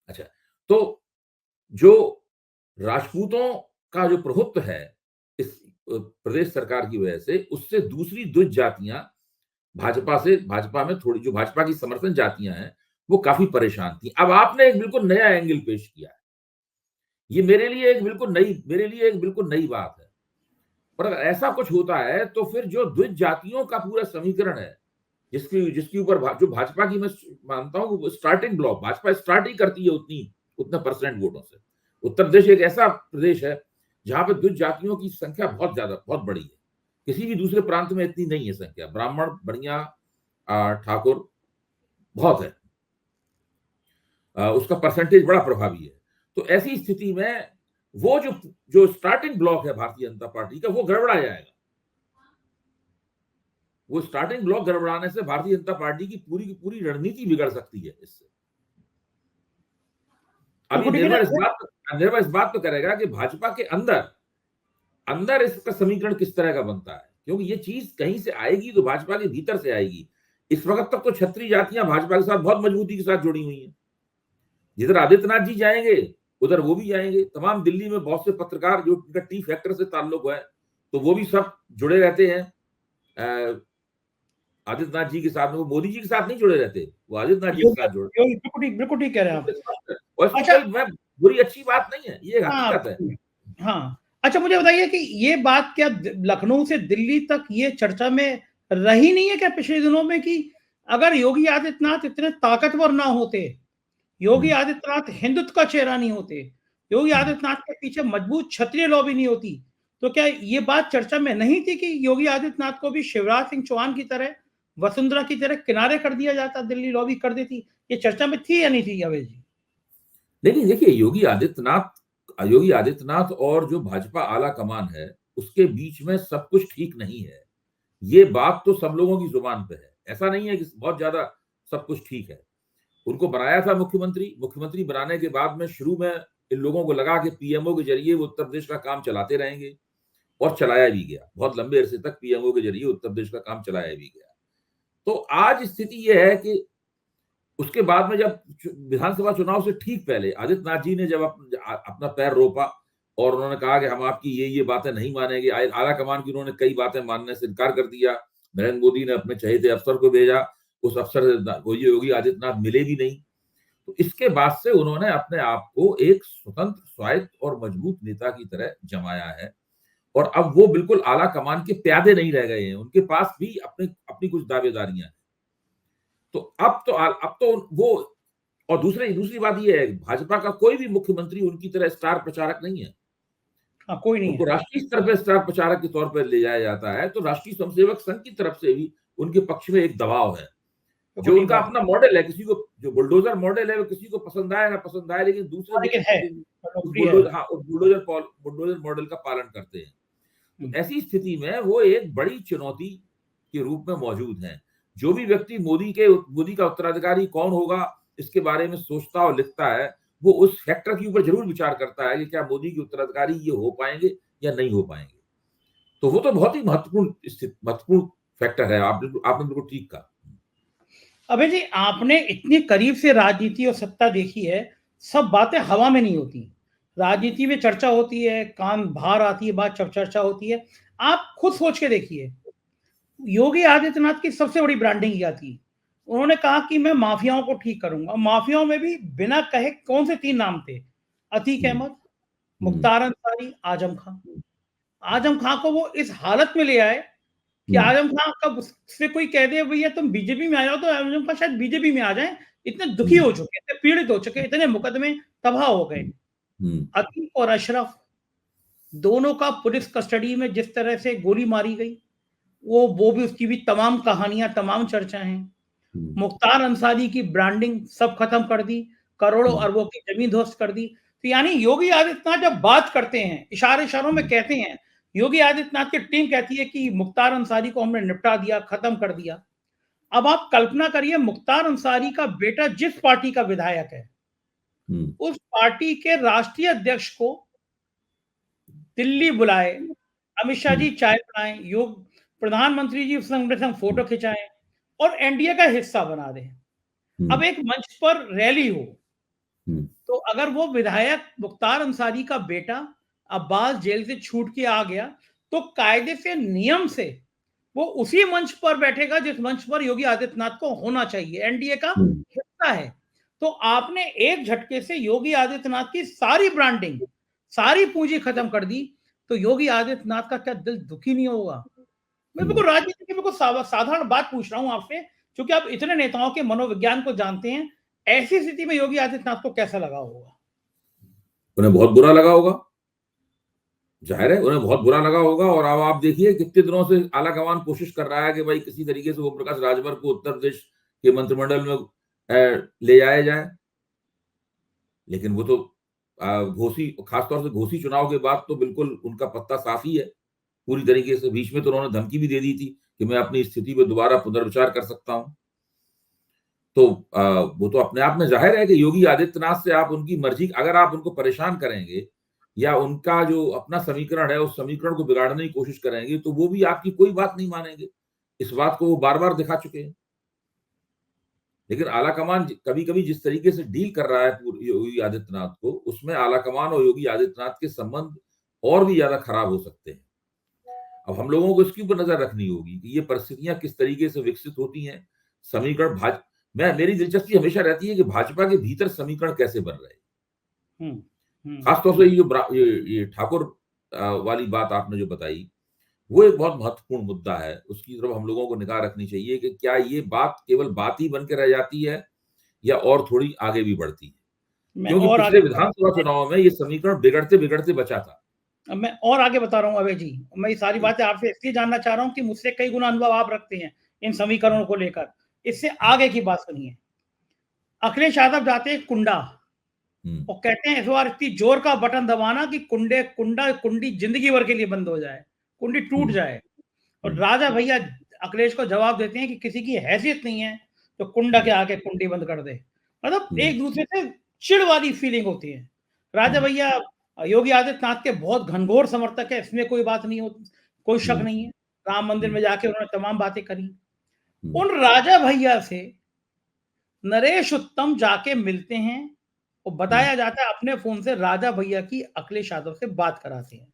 [SPEAKER 2] अच्छा, तो जो राजपूतों का जो प्रभुत्व है इस प्रदेश सरकार की वजह से, उससे दूसरी द्विज जातियां भाजपा में थोड़ी, जो भाजपा की समर्थन जातियां हैं, वो काफी परेशान थी। अब आपने एक बिल्कुल नया एंगल पेश किया है। ये मेरे लिए एक बिल्कुल नई बात है। पर अगर ऐसा कुछ होता है तो फिर जो द्विज जातियों का पूरा समीकरण है, जिसके ऊपर जो भाजपा की, मैं मानता हूं वो स्टार्टिंग ब्लॉक, भाजपा स्टार्ट ही करती है उतने परसेंट वोटों से। उत्तर प्रदेश एक ऐसा प्रदेश है जहां पर द्विज जातियों की संख्या बहुत बड़ी है। किसी भी दूसरे प्रांत में इतनी नहीं है संख्या। ब्राह्मण, बढ़िया, ठाकुर बहुत है, उसका परसेंटेज बड़ा प्रभावी है। तो ऐसी स्थिति में वो जो स्टार्टिंग ब्लॉक है भारतीय जनता पार्टी का, वो गड़बड़ा जाएगा। वो स्टार्टिंग ब्लॉक गड़बड़ाने से भारतीय जनता पार्टी की पूरी रणनीति बिगड़ सकती है इससे। अभी निर्भर इस बात पर करेगा कि भाजपा के अंदर इसका समीकरण किस तरह का बनता है, क्योंकि ये चीज कहीं से आएगी तो भाजपा के भीतर से आएगी। इस वक्त तक तो क्षत्रिय जातियां भाजपा के साथ बहुत मजबूती के साथ जुड़ी हुई हैं। जिधर आदित्यनाथ जी जाएंगे उधर वो भी जाएंगे। तमाम दिल्ली में बहुत से पत्रकार जो उनका टी फैक्टर से ताल्लुक है, तो वो भी सब जुड़े रहते हैं आदित्यनाथ जी के साथ। वो मोदी जी के साथ नहीं जुड़े रहते, वो आदित्यनाथ जी के साथ जुड़े।
[SPEAKER 1] बिल्कुल ठीक कह रहे हैं आप।
[SPEAKER 2] और इसमें
[SPEAKER 1] अच्छा,
[SPEAKER 2] कोई बुरी अच्छी बात नहीं है, ये
[SPEAKER 1] हाँ
[SPEAKER 2] हकीकत है।
[SPEAKER 1] हाँ। अच्छा, मुझे बताइए कि ये बात क्या लखनऊ से दिल्ली तक ये चर्चा में रही नहीं है क्या पिछले दिनों में, कि अगर योगी आदित्यनाथ इतने ताकतवर ना होते, योगी आदित्यनाथ हिंदुत्व का चेहरा नहीं होते, योगी आदित्यनाथ के पीछे मजबूत क्षत्रिय लॉबी नहीं होती, तो क्या ये बात चर्चा में नहीं थी कि योगी आदित्यनाथ को भी शिवराज सिंह चौहान की तरह, वसुंधरा की तरह किनारे कर दिया जाता, दिल्ली लॉबी कर देती? ये चर्चा में थी या नहीं थी अवैध जी?
[SPEAKER 2] लेकिन देखिए, योगी आदित्यनाथ और जो भाजपा आला कमान है, उसके बीच में सब कुछ ठीक नहीं है। ये बात तो सब लोगों की जुबान पे है। ऐसा नहीं है कि बहुत ज्यादा सब कुछ ठीक है। उनको बनाया था मुख्यमंत्री बनाने के बाद में शुरू में इन लोगों को लगा कि पीएमओ के जरिए वो उत्तर प्रदेश का काम चलाते रहेंगे, और चलाया भी गया। बहुत लंबे अरसे तक पीएमओ के जरिए उत्तर प्रदेश का काम चलाया भी गया। तो आज स्थिति यह है कि उसके बाद में जब विधानसभा चुनाव से ठीक पहले आदित्यनाथ जी ने जब अपना पैर रोपा और उन्होंने कहा कि हम आपकी ये बातें नहीं मानेंगे, आला कमान की उन्होंने कई बातें मानने से इनकार कर दिया। नरेंद्र मोदी ने अपने चहेते अफसर को भेजा, उस अफसर को योगी आदित्यनाथ मिले भी नहीं। तो इसके बाद से उन्होंने अपने आप को एक स्वतंत्र, स्वायत्त और मजबूत नेता की तरह जमाया है। और अब वो बिल्कुल आला कमान के प्यादे नहीं रह गए हैं, उनके पास भी अपनी कुछ दावेदारियां हैं। तो अब तो वो, और दूसरी बात ये है, भाजपा का कोई भी मुख्यमंत्री उनकी तरह स्टार प्रचारक नहीं है।
[SPEAKER 1] हाँ, कोई नहीं
[SPEAKER 2] उनको
[SPEAKER 1] है।
[SPEAKER 2] राष्ट्रीय स्तर पर स्टार प्रचारक के तौर पर ले जाया जाता है। तो राष्ट्रीय स्वयंसेवक संघ की तरफ से भी उनके पक्ष में एक दबाव है। जो उनका अपना मॉडल है, किसी को जो बुलडोजर मॉडल है वो किसी को पसंद आए ना पसंद आए, लेकिन दूसरे
[SPEAKER 1] लेकिन है,
[SPEAKER 2] बुलडोजर मॉडल का पालन करते हैं। तो ऐसी स्थिति में वो एक बड़ी चुनौती के रूप में मौजूद है। जो भी व्यक्ति मोदी का उत्तराधिकारी कौन होगा इसके बारे में सोचता और लिखता है, वो उस फैक्टर के ऊपर जरूर विचार करता है कि क्या मोदी के उत्तराधिकारी ये हो पाएंगे या नहीं हो पाएंगे। तो वो तो बहुत ही महत्वपूर्ण फैक्टर है। आपने बिल्कुल ठीक कहा।
[SPEAKER 1] अबे जी, आपने इतनी करीब से राजनीति और सत्ता देखी है, सब बातें हवा में नहीं होती। राजनीति में चर्चा होती है, कान बाहर आती है, बात चर्चा होती है। आप खुद सोच के देखिए, योगी आदित्यनाथ की सबसे बड़ी ब्रांडिंग क्या थी? उन्होंने कहा कि मैं माफियाओं को ठीक करूंगा। माफियाओं में भी बिना कहे कौन से 3 नाम थे? अतीक अहमद, मुख्तार अंसारी, आजम खां। आजम खां को वो इस हालत में ले आए कि आजम खां का उससे कोई कह दे भैया तुम बीजेपी में आ जाओ, तो आजम खां शायद बीजेपी में आ जाएं। इतने दुखी हो चुके, इतने पीड़ित हो चुके, इतने मुकदमे तबाह हो गए। अतीक और अशरफ दोनों का पुलिस कस्टडी में जिस तरह से गोली मारी गई, वो भी, उसकी भी तमाम कहानियां, तमाम चर्चा हैं। मुख्तार अंसारी की ब्रांडिंग सब खत्म कर दी, करोड़ों अरबों की जमीन ध्वस्त कर दी। तो यानी योगी आदित्यनाथ जब बात करते हैं, इशारों में कहते हैं, योगी आदित्यनाथ की टीम कहती है कि मुख्तार अंसारी को हमने निपटा दिया, खत्म कर दिया। अब आप कल्पना करिए, मुख्तार अंसारी का बेटा जिस पार्टी का विधायक है, उस पार्टी के राष्ट्रीय अध्यक्ष को दिल्ली बुलाए, अमित शाह जी चाय पिलाएं, योग प्रधानमंत्री जी उनके संग फोटो खिंचाएं और एनडीए का हिस्सा बना दें। अब एक मंच पर रैली हो, तो अगर वो विधायक मुख्तार अंसारी का बेटा अब्बास जेल से छूट के आ गया, तो कायदे से, नियम से वो उसी मंच पर बैठेगा जिस मंच पर योगी आदित्यनाथ को होना चाहिए, एनडीए का हिस्सा है। तो आपने एक झटके से योगी आदित्यनाथ की सारी ब्रांडिंग, सारी पूंजी खत्म कर दी, तो योगी आदित्यनाथ का क्या दिल दुखी नहीं होगा? मैं बिल्कुल राजनीति की बिल्कुल साधारण बात पूछ रहा हूं आपसे, क्योंकि आप इतने नेताओं के मनोविज्ञान को जानते हैं। ऐसी स्थिति में योगी आदित्यनाथ को कैसा लगा होगा?
[SPEAKER 2] उन्हें बहुत बुरा लगा होगा, जाहिर है उन्हें बहुत बुरा लगा होगा। और अब आप देखिए कितने दिनों से आलाकमान कोशिश कर रहा है कि भाई किसी तरीके से ओम प्रकाश राजभर को उत्तर प्रदेश के मंत्रिमंडल में ले जाया जाए, लेकिन वो तो घोसी, खासतौर से घोसी चुनाव के बाद तो बिल्कुल उनका पत्ता साफ ही है पूरी तरीके से। बीच में तो उन्होंने धमकी भी दे दी थी कि मैं अपनी स्थिति पे दोबारा पुनर्विचार कर सकता हूं। तो वो तो अपने आप में जाहिर है कि योगी आदित्यनाथ से आप उनकी मर्जी, अगर आप उनको परेशान करेंगे या उनका जो अपना समीकरण है उस समीकरण को बिगाड़ने की कोशिश करेंगे, तो वो भी आपकी कोई बात नहीं मानेंगे। इस बात को वो बार बार दिखा चुके हैं। लेकिन आलाकमान कभी कभी जिस तरीके से डील कर रहा है योगी आदित्यनाथ को, उसमें आलाकमान और योगी आदित्यनाथ के संबंध और भी ज्यादा खराब हो सकते हैं। अब हम लोगों को इसके ऊपर नजर रखनी होगी कि ये परिस्थितियां किस तरीके से विकसित होती हैं। समीकरण मेरी दिलचस्पी हमेशा रहती है कि भाजपा के भीतर समीकरण कैसे बन रहे हैं। खासतौर से ये ठाकुर वाली बात आपने जो बताई, वो एक बहुत महत्वपूर्ण मुद्दा है। उसकी तरफ हम लोगों को निगाह रखनी चाहिए कि क्या ये बात केवल बात ही बन के रह जाती है या और थोड़ी आगे भी बढ़ती है, क्योंकि पिछले विधानसभा चुनाव में ये समीकरण बिगड़ते बिगड़ते बचा था।
[SPEAKER 1] अब मैं और आगे बता रहा हूँ अभय जी, मैं ये सारी बातें आपसे इसलिए जानना चाह रहा हूँ कि मुझसे कई गुना अनुभव आप रखते हैं इन समीकरणों को लेकर। इससे आगे की बात सुनिए। अखिलेश यादव जाते हैं कुंडा और कहते हैं इस बार इतनी जोर का बटन दबाना कि कुंडी जिंदगी भर के लिए बंद हो जाए, कुंडी टूट जाए। और राजा भैया अखिलेश को जवाब देते हैं कि किसी की हैसियत नहीं है तो कुंडा के आके कुंडी बंद कर दे। मतलब एक दूसरे से चिढ़ वाली फीलिंग होती है। राजा भैया योगी आदित्यनाथ के बहुत घनघोर समर्थक है, इसमें कोई बात नहीं होती, कोई शक नहीं है। राम मंदिर में जाके उन्होंने तमाम बातें करी। उन राजा भैया से नरेश उत्तम जाके मिलते हैं और बताया जाता है अपने फोन से राजा भैया की अखिलेश यादव से बात कराते हैं।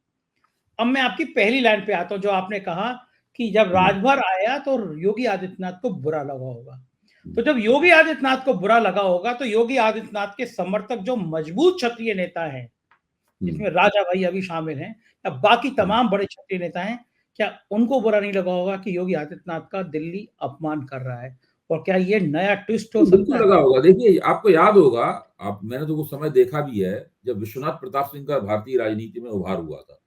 [SPEAKER 1] अब मैं आपकी पहली लाइन पे आता हूं, जो आपने कहा कि जब राजभर आया तो योगी आदित्यनाथ को बुरा लगा होगा। तो जब योगी आदित्यनाथ को बुरा लगा होगा तो योगी आदित्यनाथ के समर्थक जो मजबूत क्षत्रिय नेता हैं, जिसमें राजा भैया भी शामिल हैं या बाकी तमाम बड़े क्षत्रिय नेता हैं, क्या उनको बुरा नहीं लगा होगा कि योगी आदित्यनाथ का दिल्ली अपमान कर रहा है? और क्या ये नया ट्विस्ट हो सकता है?
[SPEAKER 2] बिल्कुल लगा होगा। देखिए आपको याद होगा, मैंने तो वो समय देखा भी है जब विश्वनाथ प्रताप सिंह का भारतीय राजनीति में उभार हुआ था।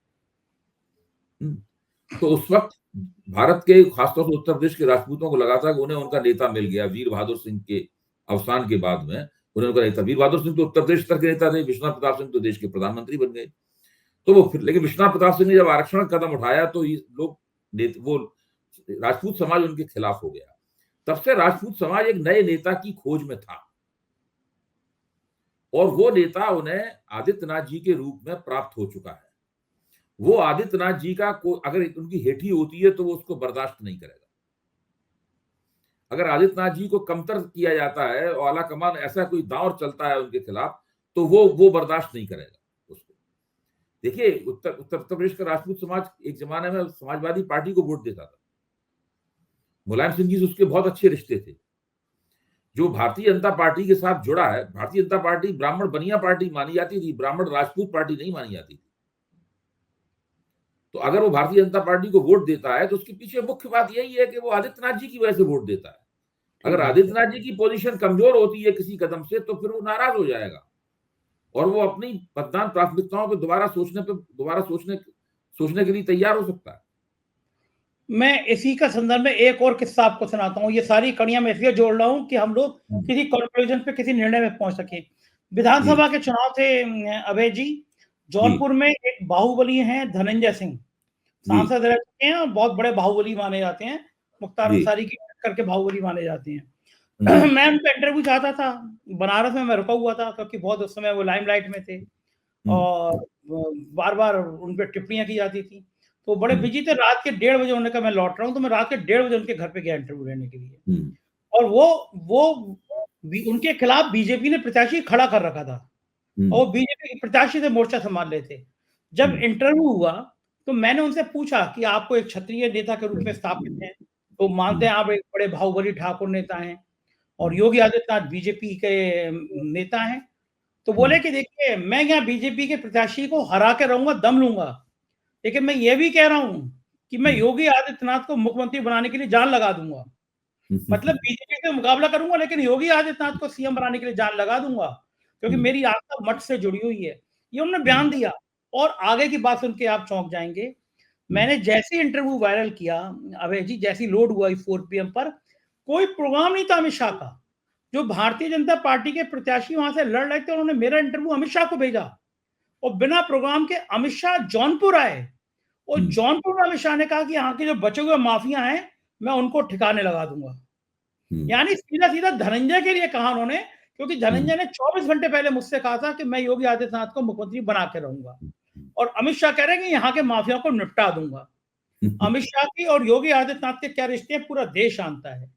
[SPEAKER 2] तो उस वक्त भारत के खासतौर से उत्तर प्रदेश के राजपूतों को लगा था कि उन्हें उनका नेता मिल गया। वीर बहादुर सिंह के अवसान के बाद में उन्हें उनका नेता, वीर बहादुर सिंह तो उत्तर प्रदेश स्तर के नेता थे, विश्वनाथ प्रताप सिंह तो देश के प्रधानमंत्री बन गए। तो वो फिर, लेकिन विश्वनाथ प्रताप सिंह ने जब आरक्षण कदम उठाया तो वो राजपूत समाज उनके खिलाफ हो गया। तब से राजपूत समाज एक नए नेता की खोज में था और वो नेता उन्हें आदित्यनाथ जी के रूप में प्राप्त हो चुका है। वो आदित्यनाथ जी का अगर उनकी हेठी होती है तो वो उसको बर्दाश्त नहीं करेगा। अगर आदित्यनाथ जी को कमतर किया जाता है और आला कमान ऐसा कोई दांव चलता है उनके खिलाफ, तो वो बर्दाश्त नहीं करेगा उसको। देखिए उत्तर प्रदेश का राजपूत समाज एक जमाने में समाजवादी पार्टी को वोट देता था। मुलायम सिंह जी से उसके बहुत अच्छे रिश्ते थे। जो भारतीय जनता पार्टी के साथ जुड़ा है, भारतीय जनता पार्टी ब्राह्मण बनिया पार्टी मानी जाती थी, ब्राह्मण राजपूत पार्टी नहीं मानी जाती थी। तो अगर वो भारतीय जनता पार्टी को वोट देता है तो उसके पीछे मुख्य बात यही है कि वो आदित्यनाथ जी की वजह से वोट देता है। अगर आदित्यनाथ जी की पोजीशन कमजोर होती है किसी कदम से तो फिर वो नाराज हो जाएगा और वो अपनी मतदान प्राथमिकताओं पर दोबारा सोचने के लिए तैयार हो सकता है।
[SPEAKER 1] मैं इसी का संदर्भ में एक और किस्सा आपको सुनाता हूँ। ये सारी कड़ियां मैं इसलिए जोड़ रहा हूँ कि हम लोग किसी कंक्लूजन पे, किसी निर्णय में पहुंच सके। विधानसभा के चुनाव थे अभय जी। जौनपुर
[SPEAKER 2] जी
[SPEAKER 1] में एक बाहुबली हैं धनंजय सिंह,
[SPEAKER 2] जी
[SPEAKER 1] सांसद रह चुके हैं और बहुत बड़े बाहुबली माने जाते हैं, मुख्तार
[SPEAKER 2] जी
[SPEAKER 1] अंसारी की टक्कर के बाहुबली माने जाते हैं।
[SPEAKER 2] हम्म
[SPEAKER 1] मैं उनका इंटरव्यू चाहता था, बनारस में मैं रुका हुआ था क्योंकि बहुत उस समय वो लाइमलाइट में थे
[SPEAKER 2] हम्म
[SPEAKER 1] और बार-बार उन पे टिप्पणियाँ की जाती थी। तो बड़े
[SPEAKER 2] हम्म
[SPEAKER 1] बिज़ी थे, रात के 1:30 बजे उन्होंने कहा मैं लौट रहा हूँ, तो मैं रात के 1:30 बजे उनके घर पे गया इंटरव्यू लेने के लिए।
[SPEAKER 2] हम्म
[SPEAKER 1] और वो उनके खिलाफ बीजेपी ने प्रत्याशी खड़ा कर रखा था और
[SPEAKER 2] हम्म
[SPEAKER 1] वो बीजेपी के प्रत्याशी से मोर्चा संभाल रहे थे। जब
[SPEAKER 2] हम्म
[SPEAKER 1] इंटरव्यू हुआ तो मैंने उनसे पूछा कि आपको एक क्षत्रिय नेता के रूप में स्थापित हैं, तो मानते
[SPEAKER 2] हम्म
[SPEAKER 1] हैं आप एक बड़े बाहुबली ठाकुर नेता हैं और
[SPEAKER 2] हम्म
[SPEAKER 1] योगी आदित्यनाथ बीजेपी के नेता हैं। तो बोले
[SPEAKER 2] हम्म
[SPEAKER 1] कि देखिए मैं यहाँ बीजेपी के प्रत्याशी को हरा के रहूँगा, दम लूँगा। लेकिन मैं ये भी कह रहा हूँ कि मैं
[SPEAKER 2] हम्म
[SPEAKER 1] योगी आदित्यनाथ को मुख्यमंत्री बनाने के लिए जान लगा दूँगा। मतलब
[SPEAKER 2] हम्म
[SPEAKER 1] बीजेपी से मुकाबला करूँगा लेकिन योगी आदित्यनाथ को सीएम बनाने के लिए जान लगा दूँगा, क्योंकि
[SPEAKER 2] हम्म
[SPEAKER 1] मेरी आस्था मठ से जुड़ी हुई है। ये उन्होंने
[SPEAKER 2] हम्म
[SPEAKER 1] बयान दिया और आगे की बात सुन के आप चौंक जाएँगे।
[SPEAKER 2] हम्म
[SPEAKER 1] मैंने जैसे ही इंटरव्यू वायरल किया, अभय जी जैसे ही लोड हुआ 4 पीएम पर, कोई प्रोग्राम नहीं था अमित शाह का। जो भारतीय जनता पार्टी के प्रत्याशी वहाँ से लड़ रहे थे, उन्होंने मेरा इंटरव्यू अमित शाह को भेजा और बिना प्रोग्राम के अमित शाह जौनपुर आए और
[SPEAKER 2] हम्म
[SPEAKER 1] जौनपुर में अमित शाह ने कहा कि यहाँ के जो बचे हुए माफिया हैं, मैं उनको ठिकाने लगा दूँगा।
[SPEAKER 2] हम्म
[SPEAKER 1] यानी सीधा-सीधा धनंजय के लिए कहा उन्होंने, क्योंकि
[SPEAKER 2] हम्म
[SPEAKER 1] धनंजय ने 24 घंटे पहले मुझसे कहा था कि मैं योगी आदित्यनाथ को मुख्यमंत्री बना के रहूँगा और अमित शाह कह रहे हैं कि यहाँ के माफिया को निपटा दूँगा। अमित शाह की और योगी आदित्यनाथ के क्या रिश्ते हैं पूरा देश जानता है।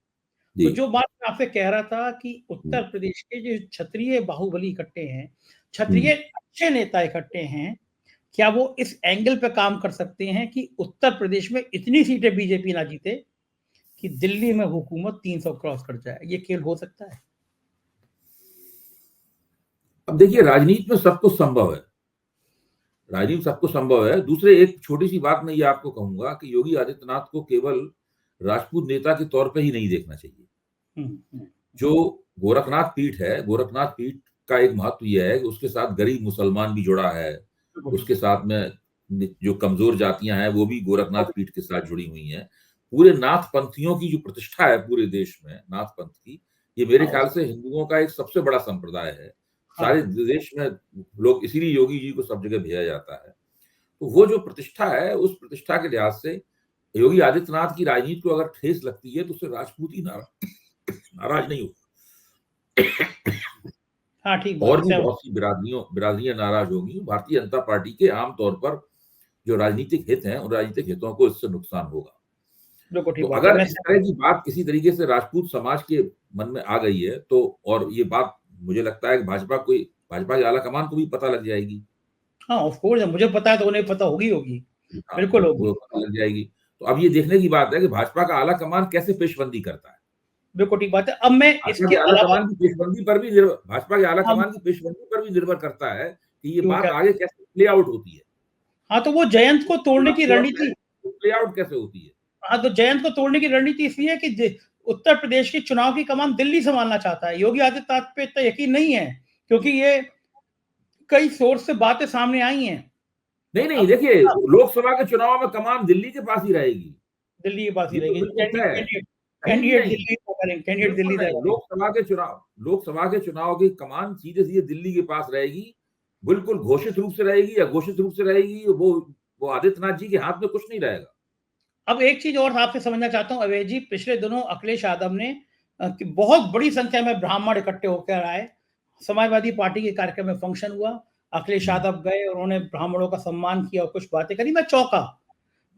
[SPEAKER 2] जी
[SPEAKER 1] तो जो बात मैं आपसे कह रहा था कि
[SPEAKER 2] हम्म
[SPEAKER 1] उत्तर प्रदेश के जो क्षत्रिय बाहुबली इकट्ठे हैं, क्षत्रिय
[SPEAKER 2] हम्म
[SPEAKER 1] अच्छे नेता इकट्ठे हैं, क्या वो इस एंगल पे काम कर सकते हैं कि उत्तर प्रदेश में इतनी सीटें बीजेपी ना जीते कि दिल्ली में हुकूमत 300 क्रॉस कर जाए? ये खेल हो सकता है?
[SPEAKER 2] अब देखिए राजनीति में सब कुछ संभव है। राजनीति में सब कुछ संभव है। दूसरे एक छोटी सी बात मैं ये आपको कहूंगा कि योगी आदित्यनाथ को केवल राजपूत नेता के तौर पे ही नहीं देखना चाहिए।
[SPEAKER 1] हुँ, हुँ।
[SPEAKER 2] जो गोरखनाथ पीठ है, गोरखनाथ पीठ का एक महत्व यह है कि उसके साथ गरीब मुसलमान भी जुड़ा है।
[SPEAKER 1] बिल्कुल ठीक।
[SPEAKER 2] उसके साथ में जो कमजोर जातियां हैं वो भी गोरखनाथ पीठ के साथ जुड़ी हुई हैं। पूरे नाथ पंथियों की जो प्रतिष्ठा है पूरे देश में नाथ पंथ की, ये मेरे
[SPEAKER 1] हाँ,
[SPEAKER 2] ख्याल से हिंदुओं का एक सबसे बड़ा संप्रदाय है।
[SPEAKER 1] हाँ,
[SPEAKER 2] सारे देश में लोग इसीलिए योगी जी को सब जगह भेजा जाता है। तो वो जो प्रतिष्ठा है उस प्रतिष्ठा के लिहाज से योगी आदित्यनाथ की राजनीति को अगर ठेस लगती है तो उससे राजपूत ही नाराज नहीं हो।
[SPEAKER 1] हाँ, ठीक बात
[SPEAKER 2] और
[SPEAKER 1] है,
[SPEAKER 2] भी
[SPEAKER 1] सहमत।
[SPEAKER 2] बहुत सी बिरादरियां नाराज होंगी। भारतीय जनता पार्टी के आमतौर पर जो राजनीतिक हित हैं उन राजनीतिक हितों को इससे नुकसान होगा।
[SPEAKER 1] बिल्कुल
[SPEAKER 2] तो
[SPEAKER 1] ठीक बात है,
[SPEAKER 2] अगर
[SPEAKER 1] मैं
[SPEAKER 2] इस
[SPEAKER 1] सहमत।
[SPEAKER 2] तरह की बात किसी तरीके से राजपूत समाज के मन में आ गई है तो और ये बात मुझे लगता है कि भाजपा की आलाकमान को भी पता लग जाएगी।
[SPEAKER 1] हाँ, ऑफ कोर्स मुझे पता है तो उन्हें पता होगी होगी।
[SPEAKER 2] हाँ,
[SPEAKER 1] बिल्कुल होगी।
[SPEAKER 2] वो पता लग जाएगी। तो अब ये देखने की बात है कि भाजपा का आलाकमान कैसे पेशबंदी करता है।
[SPEAKER 1] बिल्कुल ठीक बात है। अब मैं इसके अलावा
[SPEAKER 2] भाजपा के
[SPEAKER 1] हम
[SPEAKER 2] आलाकमान की पेशबंदी पर भी निर्भर करता है कि ये
[SPEAKER 1] कि वो
[SPEAKER 2] बात
[SPEAKER 1] क्या
[SPEAKER 2] आगे कैसे प्ले आउट होती है।
[SPEAKER 1] हाँ, तो वो जयंत को तोड़ने की रणनीति
[SPEAKER 2] प्ले आउट कैसे होती है।
[SPEAKER 1] हाँ, तो जयंत को तोड़ने की रणनीति इसलिए है कि उत्तर प्रदेश की चुनाव की कमान दिल्ली संभालना चाहता है। योगी आदित्यनाथ पे इतना यकीन नहीं है, क्योंकि ये कई सोर्स से बातें सामने आई हैं।
[SPEAKER 2] नहीं नहीं
[SPEAKER 1] अब
[SPEAKER 2] देखिए लोकसभा के चुनाव में कमान दिल्ली के पास ही रहेगी।
[SPEAKER 1] दिल्ली की बात ही
[SPEAKER 2] ये तो
[SPEAKER 1] रहेगी।
[SPEAKER 2] बिल्कुल तय है।
[SPEAKER 1] कैंडिडेट
[SPEAKER 2] कहीं भी
[SPEAKER 1] कैंडिडेट
[SPEAKER 2] नहीं।
[SPEAKER 1] दिल्ली तय करेंगे, कैंडिडेट
[SPEAKER 2] बिल्कुल
[SPEAKER 1] दिल्ली तय
[SPEAKER 2] नहीं।
[SPEAKER 1] करेंगे।
[SPEAKER 2] लोकसभा के चुनाव की कमान सीधे सीधे दिल्ली के पास रहेगी। बिल्कुल घोषित रूप से रहेगी या घोषित रूप से रहेगी वो आदित्यनाथ जी के हाथ में कुछ नहीं रहेगा।
[SPEAKER 1] अब एक चीज और आपसे समझना चाहता हूँ अवय जी, पिछले दिनों अखिलेश यादव ने कि बहुत बड़ी संख्या में ब्राह्मण इकट्ठे होकर आए। समाजवादी पार्टी के कार्यक्रम में फंक्शन हुआ। अखिलेश
[SPEAKER 2] हम्म,
[SPEAKER 1] यादव गए और उन्होंने ब्राह्मणों का सम्मान किया और कुछ बातें करी। मैं चौंका।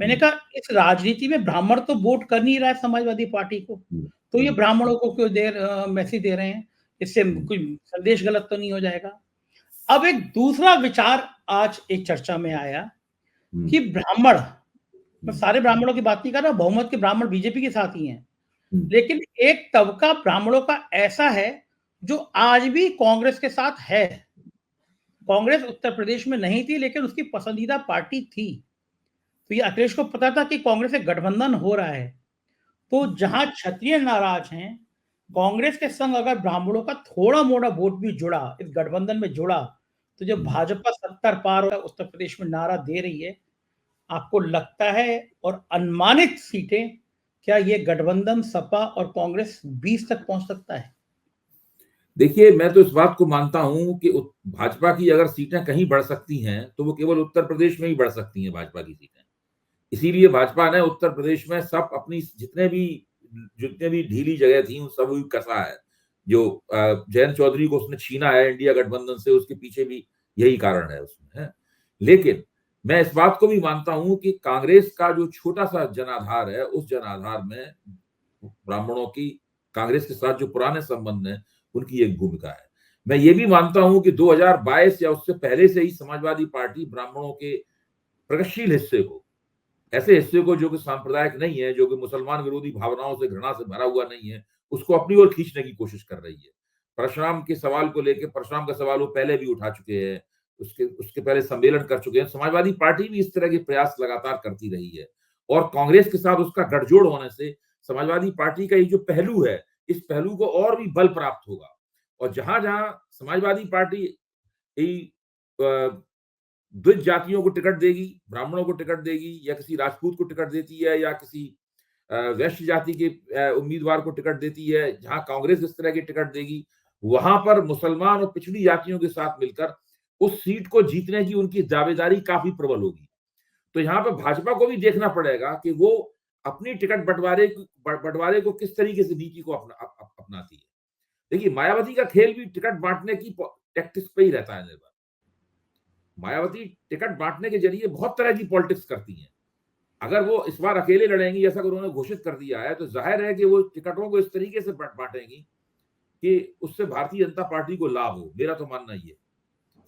[SPEAKER 1] मैंने
[SPEAKER 2] हम्म,
[SPEAKER 1] कहा इस राजनीति में ब्राह्मण तो वोट कर नहीं रहा है समाजवादी पार्टी को,
[SPEAKER 2] हम्म,
[SPEAKER 1] तो ये
[SPEAKER 2] हम्म,
[SPEAKER 1] ब्राह्मणों को क्यों मैसेज दे रहे हैं? इससे
[SPEAKER 2] हम्म,
[SPEAKER 1] कोई संदेश गलत तो नहीं हो जाएगा? अब एक दूसरा विचार आज एक चर्चा में आया
[SPEAKER 2] हम्म,
[SPEAKER 1] कि ब्राह्मण, मैं
[SPEAKER 2] हम्म,
[SPEAKER 1] सारे ब्राह्मणों की बात नहीं कर रहा, बहुमत के ब्राह्मण बीजेपी के साथ ही हैं।
[SPEAKER 2] हम्म,
[SPEAKER 1] लेकिन एक तबका ब्राह्मणों का ऐसा है जो आज भी कांग्रेस के साथ है। कांग्रेस उत्तर प्रदेश में नहीं थी लेकिन उसकी पसंदीदा पार्टी थी। तो ये अखिलेश को पता था कि कांग्रेस से गठबंधन हो रहा है। तो जहां क्षत्रिय नाराज हैं, कांग्रेस के संग अगर ब्राह्मणों का थोड़ा-मोड़ा वोट भी जुड़ा, इस गठबंधन में जुड़ा, तो जो
[SPEAKER 2] हम्म।
[SPEAKER 1] भाजपा 70 पार उत्तर प्रदेश में नारा दे रही है, आपको लगता है और अनुमानित सीटें क्या ये गठबंधन सपा और कांग्रेस 20 तक पहुंच सकता है?
[SPEAKER 2] देखिए, मैं तो इस बात को मानता हूं कि भाजपा की अगर सीटें कहीं बढ़ सकती हैं तो वो केवल उत्तर प्रदेश में ही बढ़ सकती हैं, भाजपा की सीटें। इसीलिए भाजपा ने उत्तर प्रदेश में सब अपनी जितने भी ढीली जगह थी उन सब भी कसा है। जो जयंत चौधरी को उसने छीना है इंडिया गठबंधन से, उसके पीछे भी यही कारण है उसमें, है। लेकिन मैं इस बात को भी मानता हूं कि कांग्रेस का जो छोटा सा जनाधार है, उस जनाधार में ब्राह्मणों की कांग्रेस के साथ जो पुराने संबंध हैं उनकी एक भूमिका है। मैं ये भी मानता हूं कि 2022 या उससे पहले से ही समाजवादी पार्टी ब्राह्मणों के प्रगतिशील हिस्से को, ऐसे हिस्से को जो कि सांप्रदायिक नहीं है, जो कि मुसलमान विरोधी भावनाओं से, घृणा से भरा हुआ नहीं है, उसको अपनी ओर खींचने की कोशिश कर रही है। परशुराम के सवाल को लेकर, परशुराम का सवाल वो पहले भी उठा चुके हैं, उसके उसके पहले सम्मेलन कर चुके हैं। समाजवादी पार्टी भी इस तरह के प्रयास लगातार करती रही है और कांग्रेस के साथ उसका गठजोड़ होने से समाजवादी पार्टी का ये जो पहलू है, इस पहलू को और भी बल प्राप्त होगा। और जहां-जहां समाजवादी पार्टी द्विज जातियों को टिकट देगी, ब्राह्मणों को टिकट देगी, या किसी राजपूत को टिकट देती है, या किसी वैश्य जाति के उम्मीदवार को टिकट देती है, जहां कांग्रेस इस तरह की टिकट देगी, वहां पर मुसलमान और पिछड़ी जातियों के साथ मिलकर उस सीट को जीतने की उनकी दावेदारी काफी प्रबल होगी। तो यहाँ पे भाजपा को भी देखना पड़ेगा कि वो अपनी टिकट बंटवारे को किस तरीके से नीति को अपनाती है। देखिए, मायावती का खेल भी टिकट बांटने की टैक्टिक्स पे ही रहता है निर्भर। मायावती टिकट बांटने के जरिए बहुत तरह की पॉलिटिक्स करती हैं। अगर वो इस बार अकेले लड़ेंगी, जैसा कि उन्होंने घोषित कर दिया है, तो जाहिर है कि वो टिकटों को इस तरीके से बांटेंगी कि उससे भारतीय जनता पार्टी को लाभ हो। मेरा तो मानना ही है,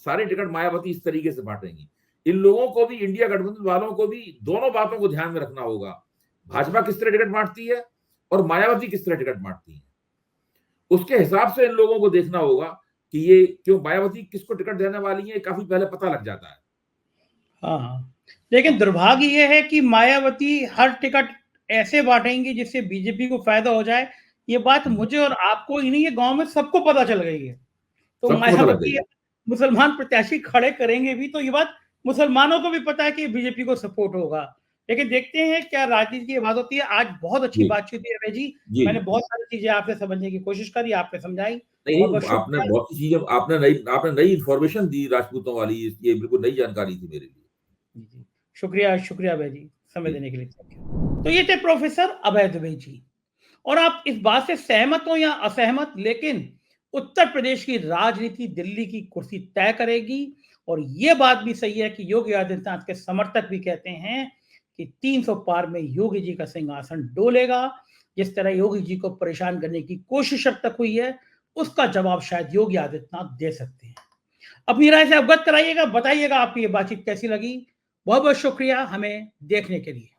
[SPEAKER 2] सारे टिकट मायावती इस तरीके से बांटेंगी। इन लोगों को भी, इंडिया गठबंधन वालों को भी, दोनों बातों को ध्यान में रखना होगा। भाजपा किस तरह टिकट बांटती है और मायावती किस तरह टिकट बांटती है, उसके हिसाब से इन लोगों को देखना होगा कि ये क्यों मायावती किसको टिकट देने वाली है, काफी पहले पता लग जाता है।
[SPEAKER 1] हाँ हाँ, लेकिन दुर्भाग्य ये है कि मायावती हर टिकट ऐसे बांटेंगी जिससे बीजेपी को फायदा हो जाए। ये बात मुझे और आपको ही नहीं, ये गांव में सबको पता चल गई है। तो
[SPEAKER 2] सबको पता लग
[SPEAKER 1] मायावती
[SPEAKER 2] गई।
[SPEAKER 1] मुसलमान प्रत्याशी खड़े करेंगे भी तो ये बात मुसलमानों को भी पता है कि बीजेपी को सपोर्ट होगा। लेकिन देखते हैं क्या राजनीति की बात होती है। आज बहुत अच्छी
[SPEAKER 2] जी
[SPEAKER 1] बातचीत हुई अभय जी।
[SPEAKER 2] जी
[SPEAKER 1] मैंने
[SPEAKER 2] जी।
[SPEAKER 1] बहुत सारी चीजें आपसे समझने की कोशिश करी, आपने समझाई।
[SPEAKER 2] नहीं
[SPEAKER 1] बहुत बहुत
[SPEAKER 2] नहीं, आपने
[SPEAKER 1] शुक्रिया।
[SPEAKER 2] बहुत सी चीजें, आपने नई इंफॉर्मेशन दी राजपूतों वाली, ये बिल्कुल नई जानकारी थी मेरे लिए।
[SPEAKER 1] जी, शुक्रिया शुक्रिया अभय जी, समय
[SPEAKER 2] जी।
[SPEAKER 1] देने के लिए। तो ये थे प्रोफेसर अभय दुबे जी। और आप इस बात से सहमत हो या असहमत, लेकिन उत्तर प्रदेश की राजनीति दिल्ली की कुर्सी तय करेगी। और यह बात भी सही है कि योगी आदित्यनाथ के समर्थक भी कहते हैं कि 300 पार में योगी जी का सिंहासन डोलेगा। जिस तरह योगी जी को परेशान करने की कोशिश अब तक हुई है, उसका जवाब शायद योगी आदित्यनाथ दे सकते हैं। अपनी राय से अवगत कराइएगा, बताइएगा आपकी ये बातचीत कैसी लगी। बहुत बहुत शुक्रिया हमें देखने के लिए।